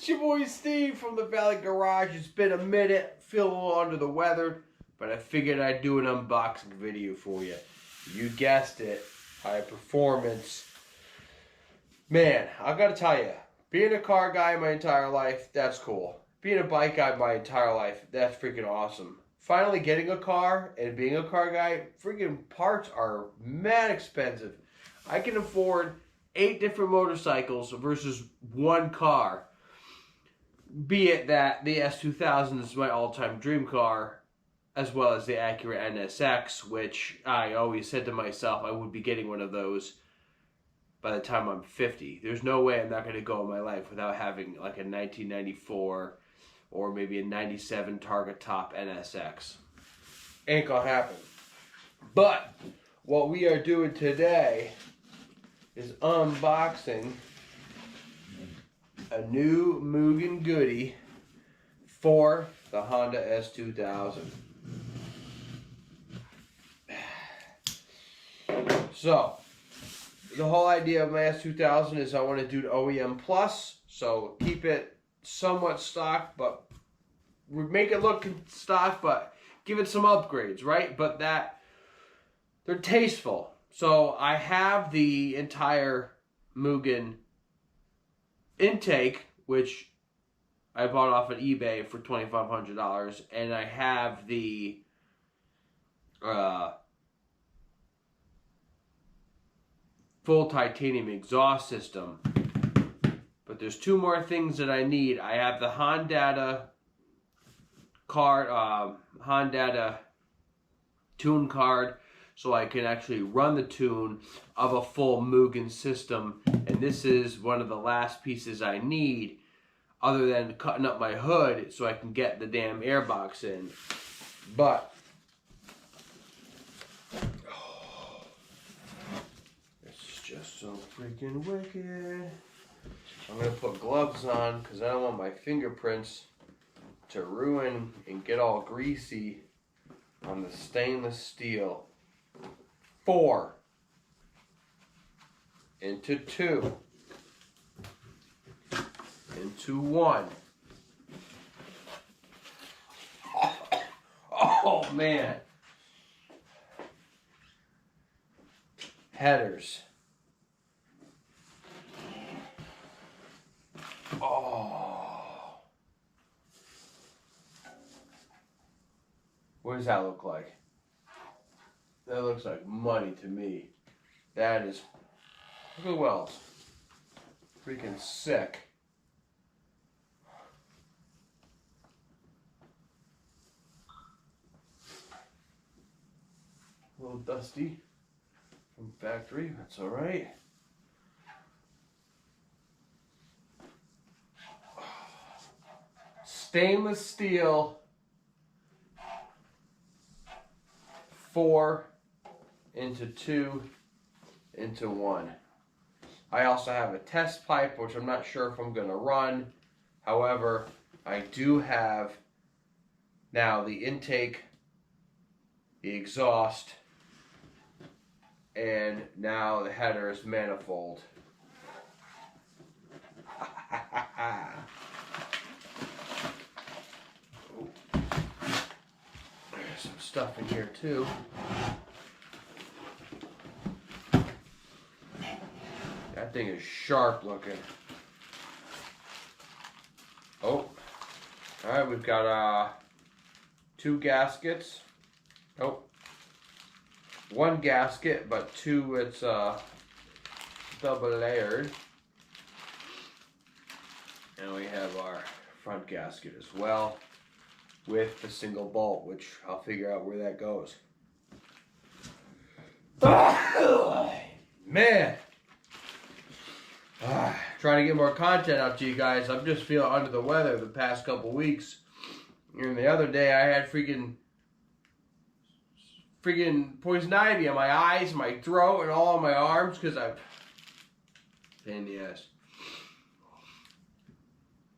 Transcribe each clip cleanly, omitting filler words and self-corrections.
It's your boy Steve from the Valley Garage. It's been a minute, feeling a little under the weather, but I figured I'd do an unboxing video for you. You guessed it, high performance. Man, I gotta tell you, being a car guy my entire life, that's cool. Being a bike guy my entire life, that's freaking awesome. Finally getting a car and being a car guy, freaking parts are mad expensive. I can afford 8 different motorcycles versus one car. Be it that the S2000 is my all-time dream car, as well as the Acura NSX, which I always said to myself I would be getting one of those by the time I'm 50. There's no way I'm not going to go in my life without having like a 1994 or maybe a 97 Target Top NSX. Ain't gonna happen. But what we are doing today is unboxing a new Mugen goodie for the Honda S2000. So, the whole idea of my S2000 is I want to do OEM Plus, so keep it somewhat stock, but make it look stock, but give it some upgrades, right? But that they're tasteful. So I have the entire Mugen intake, which I bought off of eBay for $2,500, and I have the full titanium exhaust system. But there's 2 more things that I need. I have the Honda card, Honda tune card, so I can actually run the tune of a full Mugen system. And this is one of the last pieces I need, other than cutting up my hood so I can get the damn airbox in. But it's just so freaking wicked. I'm gonna put gloves on because I don't want my fingerprints to ruin and get all greasy on the stainless steel. 4 into 2 into 1. Oh man. Headers. Oh. What does that look like? That looks like money to me. That is, look at the welds. Freaking sick. A little dusty from factory, that's alright. Stainless steel. 4 into 2 into 1. I also have a test pipe, which I'm not sure if I'm going to run. However, I do have now the intake, the exhaust, and now the header is manifold. There's some stuff in here too. That thing is sharp looking. Oh, alright, we've got 2 gaskets. Oh, 1 gasket, but 2, it's double layered. And we have our front gasket as well, with the single bolt, which I'll figure out where that goes. Man! Trying to get more content out to you guys. I'm just feeling under the weather the past couple weeks. And the other day I had freaking poison ivy on my eyes, my throat, and all on my arms because I've pain in the ass.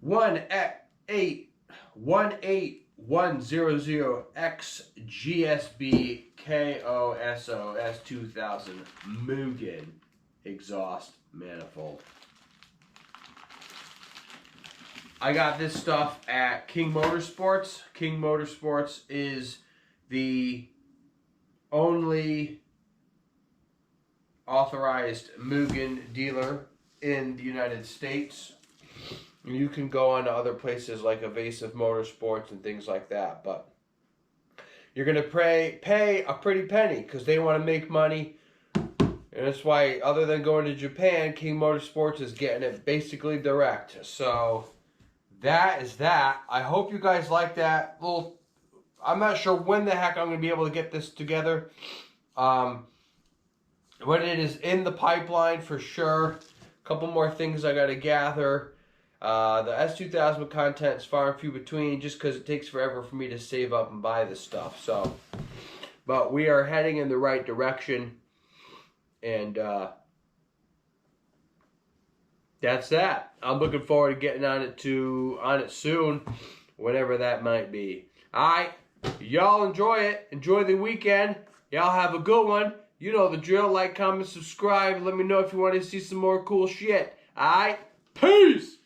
18100XGSB-KOSO S2000 Mugen exhaust manifold. I got this stuff at King Motorsports. King Motorsports is the only authorized Mugen dealer in the United States. You can go on to other places like Evasive Motorsports and things like that, but you're going to pay a pretty penny because they want to make money. And that's why, other than going to Japan, King Motorsports is getting it basically direct. So that is that. I hope you guys like that little... I'm not sure when the heck I'm going to be able to get this together. But it is in the pipeline for sure. A couple more things I got to gather. The S2000 content is far and few between just because it takes forever for me to save up and buy this stuff. So, but we are heading in the right direction. And that's that. I'm looking forward to getting on it soon, whenever that might be. Alright, y'all enjoy it. Enjoy the weekend. Y'all have a good one. You know the drill. Like, comment, subscribe. Let me know if you want to see some more cool shit. Alright? Peace!